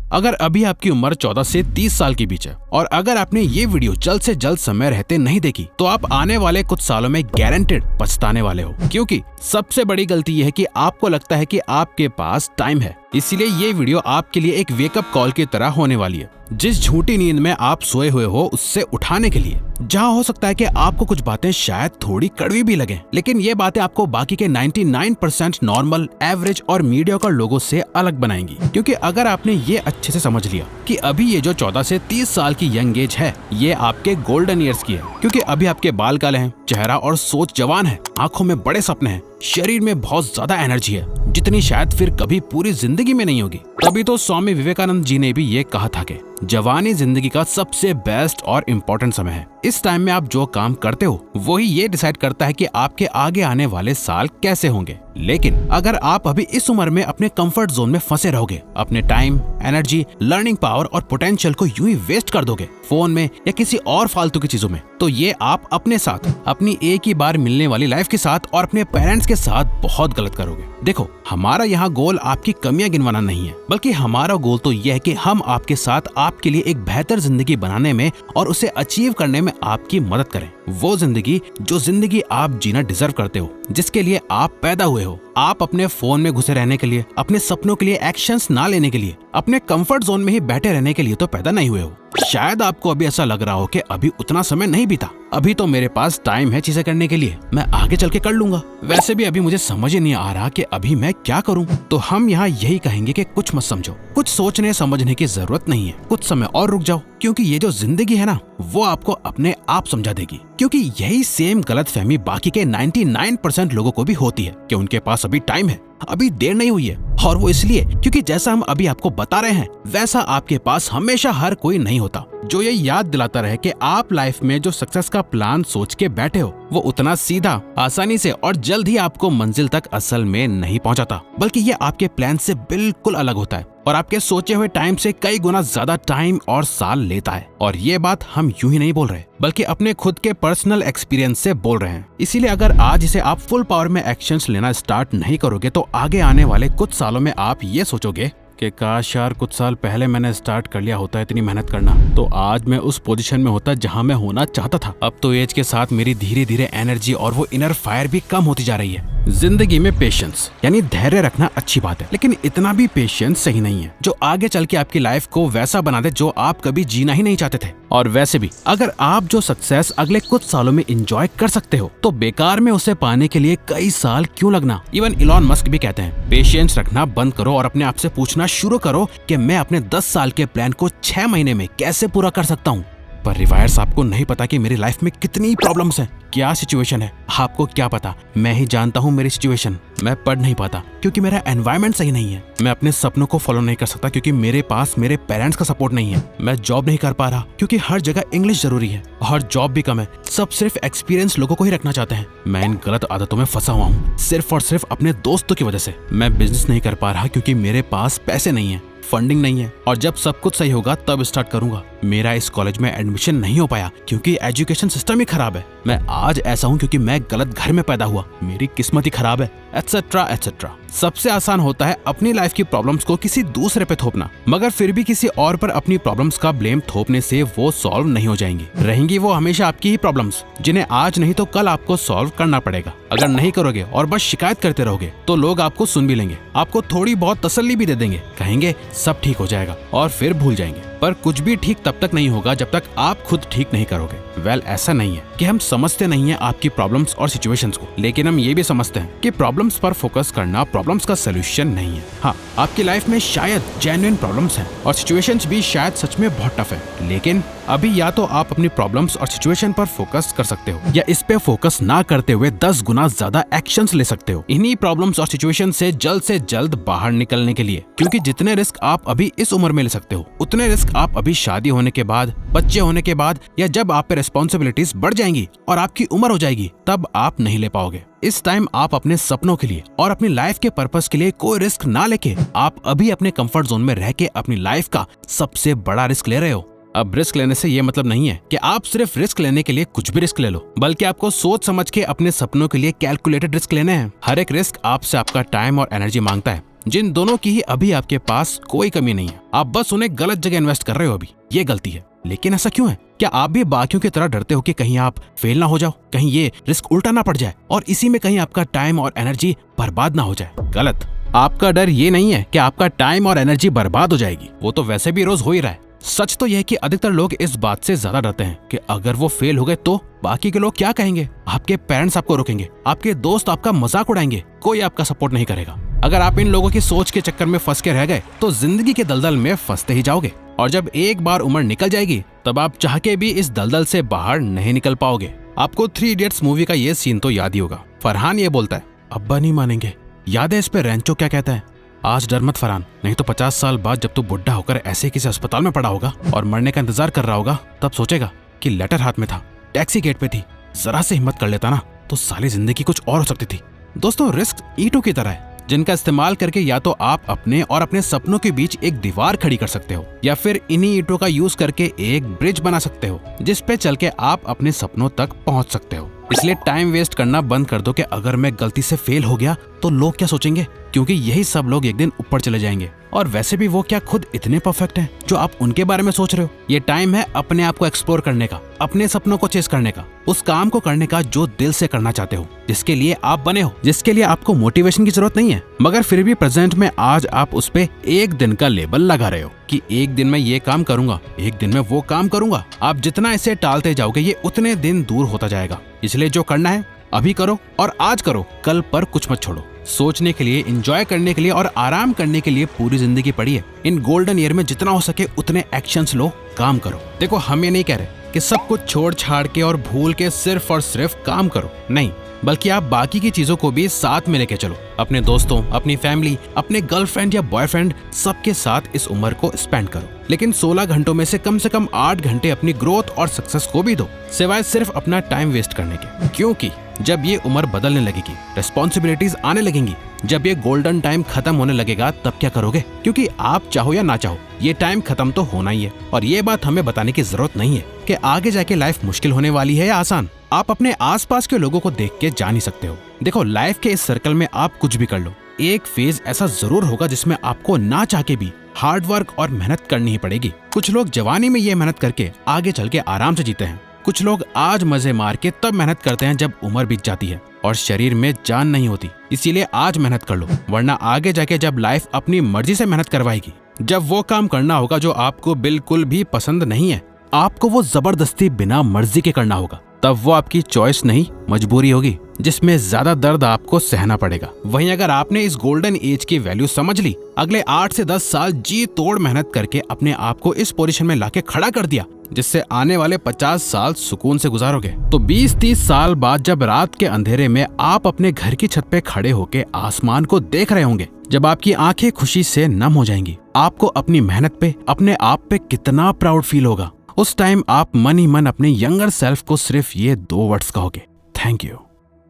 अगर अभी आपकी उम्र 14 से 30 साल के बीच है और अगर आपने ये वीडियो जल्द से जल्द समय रहते नहीं देखी तो आप आने वाले कुछ सालों में गारंटेड पछताने वाले हो, क्योंकि सबसे बड़ी गलती यह है कि आपको लगता है कि आपके पास टाइम है। इसीलिए ये वीडियो आपके लिए एक वेकअप कॉल की तरह होने वाली है, जिस झूठी नींद में आप सोए हुए हो उससे उठाने के लिए। जहाँ हो सकता है कि आपको कुछ बातें शायद थोड़ी कड़वी भी लगें, लेकिन ये बातें आपको बाकी के 99% नॉर्मल, एवरेज और मीडियोकर लोगों से अलग बनाएंगी। क्योंकि अगर आपने ये अच्छे से समझ लिया कि अभी ये जो 14 से 30 साल की यंग एज है, ये आपके गोल्डन ईयर्स की है, क्योंकि अभी आपके बाल काले हैं, चेहरा और सोच जवान है, आंखों में बड़े सपने हैं, शरीर में बहुत ज्यादा एनर्जी है, जितनी शायद फिर कभी पूरी जिंदगी में नहीं होगी। तभी तो स्वामी विवेकानंद जी ने भी ये कहा था कि जवानी जिंदगी का सबसे बेस्ट और इम्पोर्टेंट समय है। इस टाइम में आप जो काम करते हो वही ये डिसाइड करता है कि आपके आगे आने वाले साल कैसे होंगे। लेकिन अगर आप अभी इस उम्र में अपने कंफर्ट जोन में फंसे रहोगे, अपने टाइम, एनर्जी, लर्निंग पावर और पोटेंशियल को यूं ही वेस्ट कर दोगे फोन में या किसी और फालतू की चीजों में, तो ये आप अपने साथ, अपनी एक ही बार मिलने वाली लाइफ के साथ और अपने पेरेंट्स के साथ बहुत गलत करोगे। देखो, हमारा यहाँ गोल आपकी कमियां गिनवाना नहीं है, बल्कि हमारा गोल तो यह है कि हम आपके साथ आपके लिए एक बेहतर जिंदगी बनाने में और उसे अचीव करने में आपकी मदद करें। वो जिंदगी जो जिंदगी आप जीना डिजर्व करते हो, जिसके लिए आप पैदा हुए हो। आप अपने फोन में घुसे रहने के लिए, अपने सपनों के लिए एक्शंस ना लेने के लिए, अपने कंफर्ट जोन में ही बैठे रहने के लिए तो पैदा नहीं हुए हो। शायद आपको अभी ऐसा लग रहा हो कि अभी उतना समय नहीं बीता, अभी तो मेरे पास टाइम है चीजें करने के लिए, मैं आगे चल के कर लूंगा। वैसे भी अभी मुझे समझ ही नहीं आ रहा कि अभी मैं क्या करूं। तो हम यहाँ यही कहेंगे कि कुछ मत समझो, कुछ सोचने समझने की जरूरत नहीं है, कुछ समय और रुक जाओ, क्योंकि ये जो जिंदगी है ना, वो आपको अपने आप समझा देगी। क्योंकि यही सेम गलतफहमी बाकी के 99% लोगों को भी होती है कि उनके पास अभी टाइम है, अभी देर नहीं हुई है। और वो इसलिए क्योंकि जैसा हम अभी आपको बता रहे हैं वैसा आपके पास हमेशा हर कोई नहीं होता, जो ये याद दिलाता रहे कि आप लाइफ में जो सक्सेस का प्लान सोच के बैठे हो वो उतना सीधा, आसानी से और जल्द ही आपको मंजिल तक असल में नहीं पहुंचाता, बल्कि ये आपके प्लान से बिल्कुल अलग होता है और आपके सोचे हुए टाइम से कई गुना ज्यादा टाइम और साल लेता है। और ये बात हम यूं ही नहीं बोल रहे, बल्कि अपने खुद के पर्सनल एक्सपीरियंस से बोल रहे हैं। इसीलिए अगर आज इसे आप फुल पावर में एक्शंस लेना स्टार्ट नहीं करोगे तो आगे आने वाले कुछ सालों में आप ये सोचोगे कि काश यार कुछ साल पहले मैंने स्टार्ट कर लिया होता इतनी मेहनत करना, तो आज मैं उस पोजीशन में होता जहां मैं होना चाहता था। अब तो एज के साथ मेरी धीरे धीरे एनर्जी और वो इनर फायर भी कम होती जा रही है। जिंदगी में पेशेंस यानी धैर्य रखना अच्छी बात है, लेकिन इतना भी पेशेंस सही नहीं है जो आगे चल के आपकी लाइफ को वैसा बना दे जो आप कभी जीना ही नहीं चाहते थे। और वैसे भी अगर आप जो सक्सेस अगले कुछ सालों में एंजॉय कर सकते हो तो बेकार में उसे पाने के लिए कई साल क्यों लगना। इवन इलॉन मस्क भी कहते हैं पेशेंस रखना बंद करो और अपने आप से पूछना शुरू करो कि मैं अपने 10 साल के प्लान को 6 महीने में कैसे पूरा कर सकता हूँ। पर रिवायर्स, आपको नहीं पता कि मेरी लाइफ में कितनी प्रॉब्लम्स हैं, क्या सिचुएशन है। आपको क्या पता, मैं ही जानता हूँ मेरी सिचुएशन। मैं पढ़ नहीं पाता क्योंकि मेरा एनवायरनमेंट सही नहीं है, मैं अपने सपनों को फॉलो नहीं कर सकता क्योंकि मेरे पास मेरे पेरेंट्स का सपोर्ट नहीं है, मैं जॉब नहीं कर पा रहा क्योंकि हर जगह इंग्लिश जरूरी है और जॉब भी कम है, सब सिर्फ एक्सपीरियंस लोगों को ही रखना चाहते हैं। मैं इन गलत आदतों में फंसा हुआ हूँ सिर्फ और सिर्फ अपने दोस्तों की वजह से। मैं बिजनेस नहीं कर पा रहा क्योंकि मेरे पास पैसे नहीं है, फंडिंग नहीं है, और जब सब कुछ सही होगा तब स्टार्ट करूंगा। मेरा इस कॉलेज में एडमिशन नहीं हो पाया क्योंकि एजुकेशन सिस्टम ही खराब है। मैं आज ऐसा हूँ क्योंकि मैं गलत घर में पैदा हुआ, मेरी किस्मत ही खराब है, एटसेट्रा एटसेट्रा। सबसे आसान होता है अपनी लाइफ की प्रॉब्लम्स को किसी दूसरे पे थोपना, मगर फिर भी किसी और पर अपनी प्रॉब्लम्स का ब्लेम थोपने से वो सॉल्व नहीं हो जाएंगी। रहेंगी वो हमेशा आपकी ही प्रॉब्लम्स, जिन्हें आज नहीं तो कल आपको सॉल्व करना पड़ेगा। अगर नहीं करोगे और बस शिकायत करते रहोगे तो लोग आपको सुन भी लेंगे, आपको थोड़ी बहुत तसल्ली भी दे देंगे, कहेंगे सब ठीक हो जाएगा और फिर भूल जाएंगे। पर कुछ भी ठीक तब तक नहीं होगा जब तक आप खुद ठीक नहीं करोगे। ऐसा नहीं है कि हम समझते नहीं है आपकी प्रॉब्लम्स और सिचुएशंस को, लेकिन हम ये भी समझते हैं कि प्रॉब्लम्स पर फोकस करना प्रॉब्लम्स का सलूशन नहीं है। हाँ, आपकी लाइफ में शायद जेन्युइन प्रॉब्लम्स हैं और सिचुएशंस भी शायद सच में बहुत टफ है, लेकिन अभी या तो आप अपनी प्रॉब्लम्स और सिचुएशन पर फोकस कर सकते हो या इस पे फोकस ना करते हुए 10 गुना ज्यादा एक्शंस ले सकते हो इन्हीं प्रॉब्लम्स और सिचुएशन से जल्द बाहर निकलने के लिए। क्योंकि जितने रिस्क आप अभी इस उम्र में ले सकते हो उतने रिस्क आप अभी शादी होने के बाद, बच्चे होने के बाद, या जब आप पे रिस्पॉन्सिबिलिटीज बढ़ जाएंगी और आपकी उम्र हो जाएगी तब आप नहीं ले पाओगे। इस टाइम आप अपने सपनों के लिए और अपनी लाइफ के पर्पस के लिए कोई रिस्क ना लेके आप अभी अपने कंफर्ट जोन में रह के अपनी लाइफ का सबसे बड़ा रिस्क ले रहे हो। अब रिस्क लेने से ये मतलब नहीं है कि आप सिर्फ रिस्क लेने के लिए कुछ भी रिस्क ले लो, बल्कि आपको सोच समझ के अपने सपनों के लिए कैलकुलेटेड रिस्क लेने हैं। हर एक रिस्क आपसे आपका टाइम और एनर्जी मांगता है, जिन दोनों की ही अभी आपके पास कोई कमी नहीं है, आप बस उन्हें गलत जगह इन्वेस्ट कर रहे हो अभी। ये गलती है। लेकिन ऐसा क्यों है? क्या आप भी बाकियों की तरह डरते हो कि कहीं आप फेल ना हो जाओ, कहीं ये रिस्क उल्टा ना पड़ जाए और इसी में कहीं आपका टाइम और एनर्जी बर्बाद ना हो जाए? गलत। आपका डर ये नहीं है कि आपका टाइम और एनर्जी बर्बाद हो जाएगी, वो तो वैसे भी रोज हो ही रहा है। सच तो यह है कि अधिकतर लोग इस बात से ज्यादा डरते हैं कि अगर वो फेल हो गए तो बाकी के लोग क्या कहेंगे। आपके पेरेंट्स आपको रोकेंगे, आपके दोस्त आपका मजाक उड़ाएंगे, कोई आपका सपोर्ट नहीं करेगा। अगर आप इन लोगों की सोच के चक्कर में फंस के रह गए तो जिंदगी के दलदल में फंसते ही जाओगे और जब एक बार उम्र निकल जाएगी तब आप चाह के भी इस दलदल से बाहर नहीं निकल पाओगे। आपको 3 इडियट्स मूवी का ये सीन तो याद ही होगा। फरहान ये बोलता है, अब्बा नहीं मानेंगे। याद है इस पे रैंचो क्या कहता है? आज डर मत फरहान, नहीं तो 50 साल बाद जब तू बुढ़ा होकर ऐसे किसी अस्पताल में पड़ा होगा और मरने का इंतजार कर रहा होगा, तब सोचेगा कि लेटर हाथ में था, टैक्सी गेट पे थी, जरा से हिम्मत कर लेता ना तो सारी जिंदगी कुछ और हो सकती थी। दोस्तों, रिस्क ईंटों की तरह है जिनका इस्तेमाल करके या तो आप अपने और अपने सपनों के बीच एक दीवार खड़ी कर सकते हो या फिर इन्हीं ईंटों का यूज करके एक ब्रिज बना सकते हो जिस पे चल के आप अपने सपनों तक पहुंच सकते हो। इसलिए टाइम वेस्ट करना बंद कर दो कि अगर मैं गलती से फेल हो गया तो लोग क्या सोचेंगे, क्योंकि यही सब लोग एक दिन ऊपर चले जाएंगे और वैसे भी वो क्या खुद इतने परफेक्ट हैं जो आप उनके बारे में सोच रहे हो। ये टाइम है अपने आप को एक्सप्लोर करने का, अपने सपनों को चेस करने का, उस काम को करने का जो दिल से करना चाहते हो, जिसके लिए आप बने हो, जिसके लिए आपको मोटिवेशन की जरूरत नहीं है, मगर फिर भी प्रेजेंट में आज आप उस पे एक दिन का लेबल लगा रहे हो कि एक दिन में ये काम करूंगा, एक दिन में वो काम करूंगा। आप जितना इसे टालते जाओगे ये उतने दिन दूर होता जाएगा। इसलिए जो करना है अभी करो और आज करो, कल पर कुछ मत छोड़ो। सोचने के लिए, एंजॉय करने के लिए और आराम करने के लिए पूरी जिंदगी पड़ी है। इन गोल्डन ईयर में जितना हो सके उतने एक्शंस लो, काम करो। देखो, हम ये नहीं कह रहे कि सब कुछ छोड़ छाड़ के और भूल के सिर्फ और सिर्फ काम करो, नहीं, बल्कि आप बाकी की चीजों को भी साथ में लेके चलो। अपने दोस्तों, अपनी फैमिली, अपने गर्लफ्रेंड या बॉयफ्रेंड, सबके साथ इस उम्र को स्पेंड करो। लेकिन 16 घंटों में से कम 8 घंटे अपनी ग्रोथ और सक्सेस को भी दो, सिवाय सिर्फ अपना टाइम वेस्ट करने के। क्योंकि जब ये उम्र बदलने लगेगी, रिस्पॉन्सिबिलिटीज आने लगेंगी, जब ये गोल्डन टाइम खत्म होने लगेगा, तब क्या करोगे? क्योंकि आप चाहो या ना चाहो ये टाइम खत्म तो होना ही है। और ये बात हमें बताने की जरूरत नहीं है कि आगे जाके लाइफ मुश्किल होने वाली है या आसान। आप अपने आसपास के लोगों को देख के जान ही सकते हो। देखो, लाइफ के इस सर्कल में आप कुछ भी कर लो, एक फेज ऐसा जरूर होगा जिसमें आपको ना चाह के भी हार्ड वर्क और मेहनत करनी ही पड़ेगी। कुछ लोग जवानी में ये मेहनत करके आगे चल के आराम से जीते हैं, कुछ लोग आज मजे मार के तब मेहनत करते हैं जब उम्र बीत जाती है और शरीर में जान नहीं होती। इसीलिए आज मेहनत कर लो, वरना आगे जाके जब लाइफ अपनी मर्जी से मेहनत करवाएगी, जब वो काम करना होगा जो आपको बिल्कुल भी पसंद नहीं है, आपको वो जबरदस्ती बिना मर्जी के करना होगा, तब वो आपकी चॉइस नहीं मजबूरी होगी, जिसमें ज्यादा दर्द आपको सहना पड़ेगा। वहीं अगर आपने इस गोल्डन एज की वैल्यू समझ ली, अगले 8 से 10 साल जी तोड़ मेहनत करके अपने आप को इस पोजीशन में लाके खड़ा कर दिया जिससे आने वाले 50 साल सुकून से गुजारोगे, तो 20-30 साल बाद जब रात के अंधेरे में आप अपने घर की छत पे खड़े होके आसमान को देख रहे होंगे, जब आपकी आंखें खुशी से नम हो जाएंगी, आपको अपनी मेहनत पे, अपने आप पे कितना प्राउड फील होगा। उस टाइम आप मन ही मन अपने यंगर सेल्फ को सिर्फ ये 2 वर्ड्स कहोगे, थैंक यू।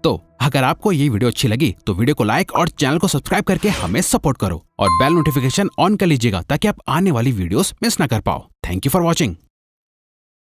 तो अगर आपको ये वीडियो अच्छी लगी तो वीडियो को लाइक और चैनल को सब्सक्राइब करके हमें सपोर्ट करो और बेल नोटिफिकेशन ऑन कर लीजिएगा ताकि आप आने वाली वीडियोस मिस ना कर पाओ। Thank you for watching.